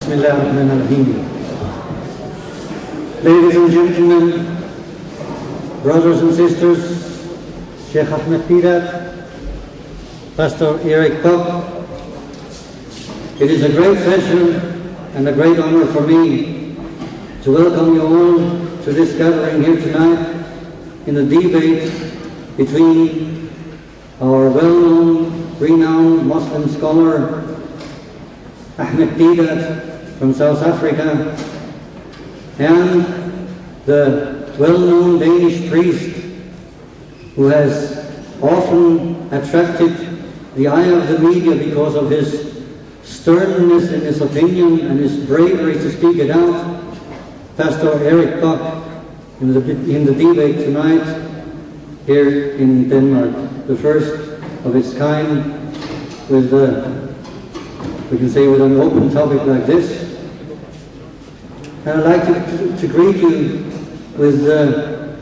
Bismillahirrahmanirrahim. Ladies and gentlemen, brothers and sisters, Sheikh Ahmad Deedat, Pastor Erik Bock, it is a great pleasure and a great honor for me to welcome you all to this gathering here tonight in the debate between our well-known, renowned Muslim scholar Ahmad Deedat from South Africa and the well-known Danish priest who has often attracted the eye of the media because of his sternness in his opinion and his bravery to speak it out, Pastor Erik Bock, in the debate tonight here in Denmark, the first of its kind, with we can say with an open topic like this. And I'd like to greet you with the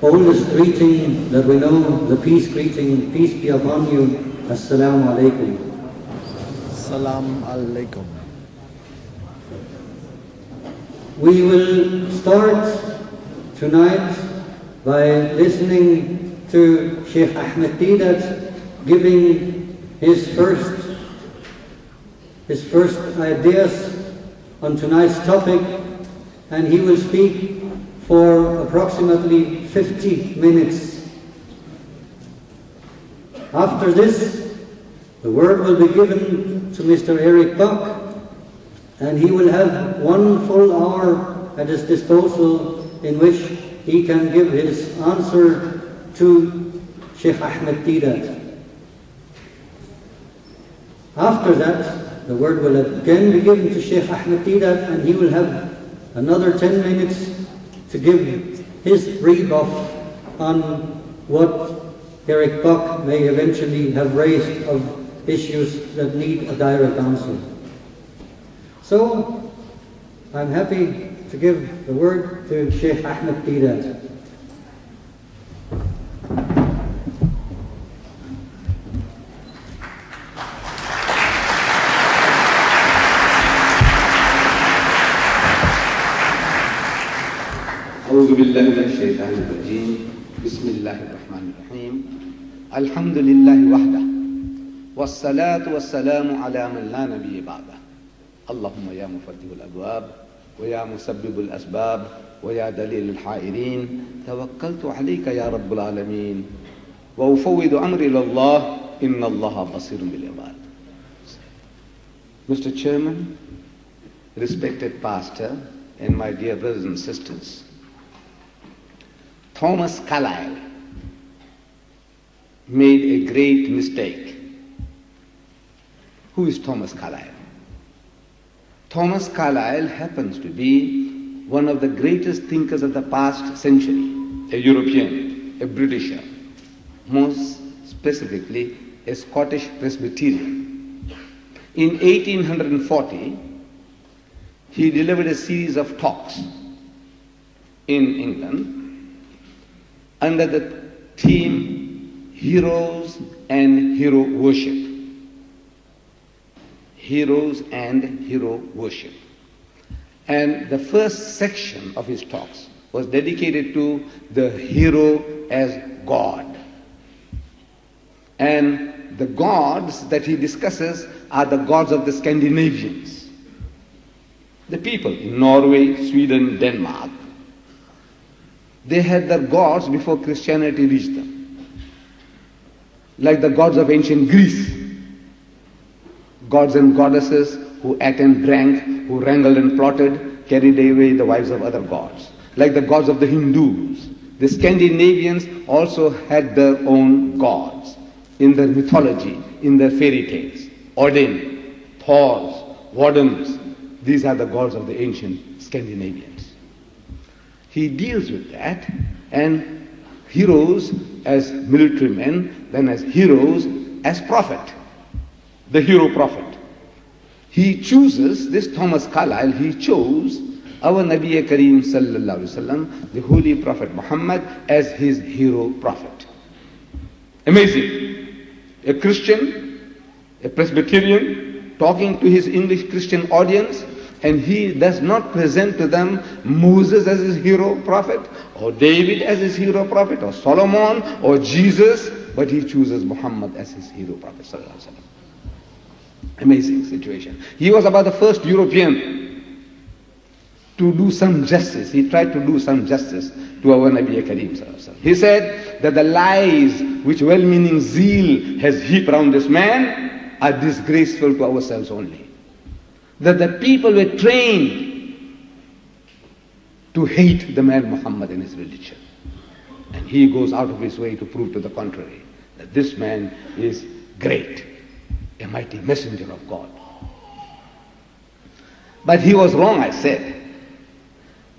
oldest greeting that we know, the peace greeting, peace be upon you, Assalamu alaikum. Salam alaikum. We will start tonight by listening to Sheikh Ahmad Deedat giving his first ideas on tonight's topic, and he will speak for approximately 50 minutes. After this, the word will be given to Mr. Erik Bock, and he will have 1 full hour at his disposal in which he can give his answer to Sheikh Ahmad Deedat. After that, the word will again be given to Sheikh Ahmad Deedat, and he will have another 10 minutes to give his rebuff on what Erik Bock may eventually have raised of issues that need a direct answer. So, I'm happy to give the word to Sheikh Ahmad Deedat. أعوذ بالله من الشيطان الرجيم بسم الله الرحمن الرحيم الحمد لله وحده والصلاة والسلام على من لا نبي بعده اللهم يا مفتح الأبواب ويا مسبب الأسباب ويا دليل الحائرين توكلت عليك يا رب العالمين وأفوض أمري إلى الله إن الله بصير بالعباد. Mr. Chairman, respected pastor, and my dear brothers and sisters, Thomas Carlyle made a great mistake. Who is Thomas Carlyle? Thomas Carlyle happens to be one of the greatest thinkers of the past century, a European, a Britisher, most specifically a Scottish Presbyterian. In 1840, he delivered a series of talks in England under the theme Heroes and Hero Worship. Heroes and Hero Worship. And the first section of his talks was dedicated to the hero as God. And the gods that he discusses are the gods of the Scandinavians. The people in Norway, Sweden, Denmark, they had their gods before Christianity reached them. Like the gods of ancient Greece, gods and goddesses who ate and drank, who wrangled and plotted, carried away the wives of other gods. Like the gods of the Hindus, the Scandinavians also had their own gods in their mythology, in their fairy tales. Odin, Thors, Wodens, these are the gods of the ancient Scandinavians. He deals with that, and heroes as military men, then as heroes as prophet, the hero prophet. He chooses, this Thomas Carlyle, he chose our Nabi Kareem sallallahu alaihi wasallam, the holy prophet Muhammad, as his hero prophet. Amazing. A Christian, a Presbyterian, talking to his English Christian audience, And he does not present to them Moses as his hero prophet, or David as his hero prophet, or Solomon, or Jesus, but he chooses Muhammad as his hero prophet. Amazing situation. He was about the first European to do some justice. He tried to do some justice to our Nabi Kareem. He said that the lies which well-meaning zeal has heaped around this man are disgraceful to ourselves only. That the people were trained to hate the man Muhammad and his religion. And he goes out of his way to prove to the contrary, that this man is great, a mighty messenger of God. But he was wrong, I said,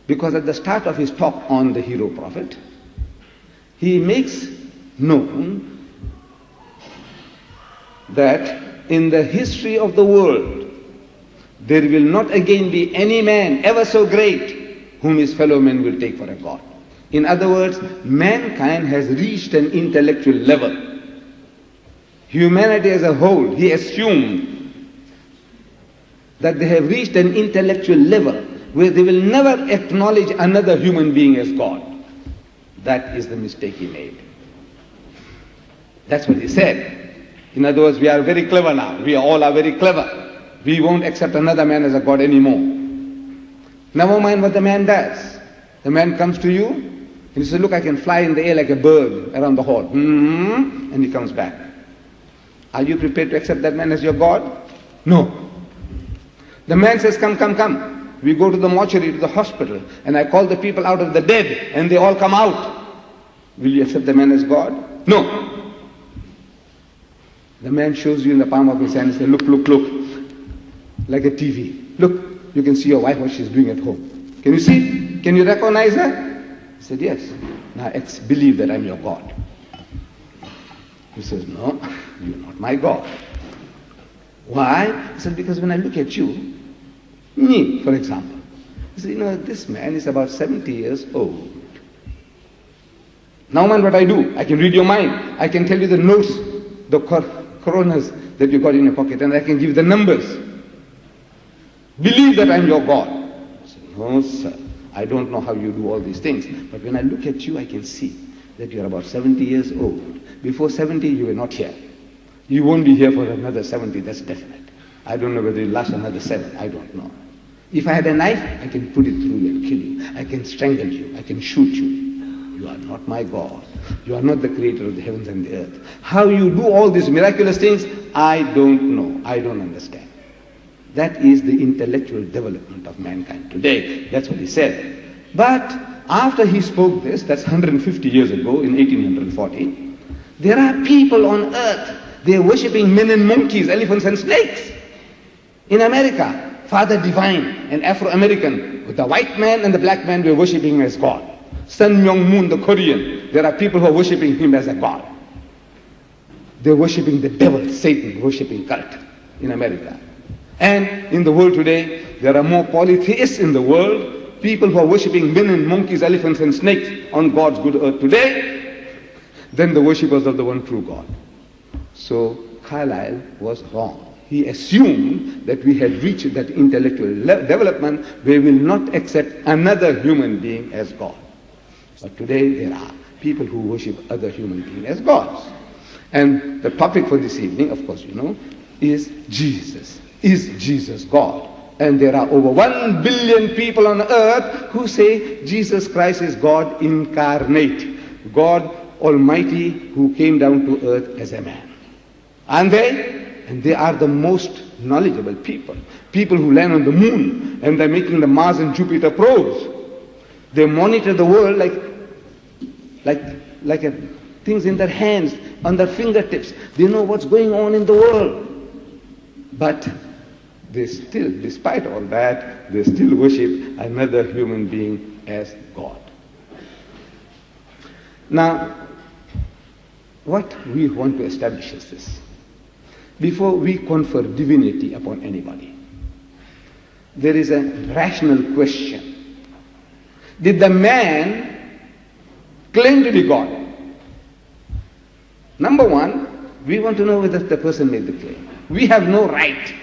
because at the start of his talk on the hero prophet, he makes known that in the history of the world, there will not again be any man ever so great whom his fellow men will take for a god. In other words, mankind has reached an intellectual level. Humanity as a whole, he assumed that they have reached an intellectual level where they will never acknowledge another human being as God. That is the mistake he made. That's what he said. In other words, we are very clever now. We all are very clever. We won't accept another man as a God anymore. Never mind what the man does. The man comes to you and he says, look, I can fly in the air like a bird around the hall. And he comes back. Are you prepared to accept that man as your God? No. The man says, come, come, come. We go to the mortuary, to the hospital, and I call the people out of the dead, and they all come out. Will you accept the man as God? No. The man shows you in the palm of his hand and says, look, look, look. Like a TV. Look, you can see your wife, what she's doing at home. Can you see? Can you recognize her? He said, yes. Now believe that I'm your God. He says, no, you're not my God. Why? He said, because when I look at you, me, for example, he said, this man is about 70 years old. Now mind what I do. I can read your mind. I can tell you the notes, the coronas that you got in your pocket, and I can give you the numbers. Believe that I'm your God. I said, no, sir. I don't know how you do all these things. But when I look at you, I can see that you're about 70 years old. Before 70, you were not here. You won't be here for another 70, that's definite. I don't know whether you'll last another 7. I don't know. If I had a knife, I can put it through you and kill you. I can strangle you. I can shoot you. You are not my God. You are not the creator of the heavens and the earth. How you do all these miraculous things, I don't know. I don't understand. That is the intellectual development of mankind today. That's what he said. But after he spoke this, that's 150 years ago, in 1840, there are people on earth, they're worshipping men and monkeys, elephants and snakes. In America, Father Divine, an Afro-American, with the white man and the black man were worshipping him as God. Sun Myung Moon, the Korean, there are people who are worshipping him as a God. They're worshipping the devil, Satan, worshipping cult in America. And in the world today, there are more polytheists in the world, people who are worshipping men and monkeys, elephants and snakes on God's good earth today, than the worshippers of the one true God. So Carlyle was wrong. He assumed that we had reached that intellectual development where we will not accept another human being as God. But today there are people who worship other human beings as gods. And the topic for this evening, of course you know, is Jesus. Is Jesus God? And there are over 1 billion people on earth who say Jesus Christ is God incarnate, God Almighty who came down to earth as a man. And they are the most knowledgeable people. People who land on the moon and they're making the Mars and Jupiter probes. They monitor the world like things in their hands, on their fingertips. They know what's going on in the world. But they still, despite all that, they still worship another human being as God. Now, what we want to establish is this. Before we confer divinity upon anybody, there is a rational question. Did the man claim to be God? Number one, we want to know whether the person made the claim. We have no right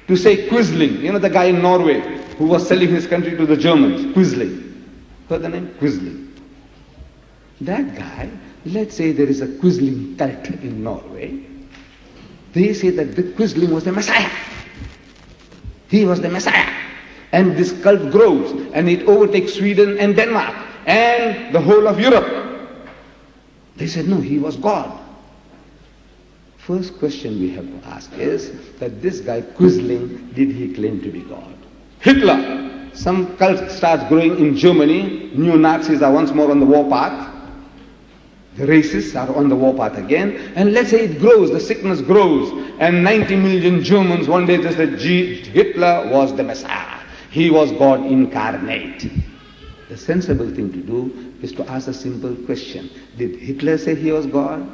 to say Quisling, the guy in Norway who was selling his country to the Germans, Quisling. Heard the name? Quisling. That guy, let's say there is a Quisling cult in Norway. They say that the Quisling was the Messiah. He was the Messiah. And this cult grows and it overtakes Sweden and Denmark and the whole of Europe. They said, no, he was God. First question we have to ask is that this guy Quisling, did he claim to be God? Hitler, some cult starts growing in Germany. Neo-Nazis are once more on the warpath. The racists are on the warpath again. And let's say it grows, the sickness grows. And 90 million Germans one day just said, Hitler was the Messiah. He was God incarnate. The sensible thing to do is to ask a simple question. Did Hitler say he was God?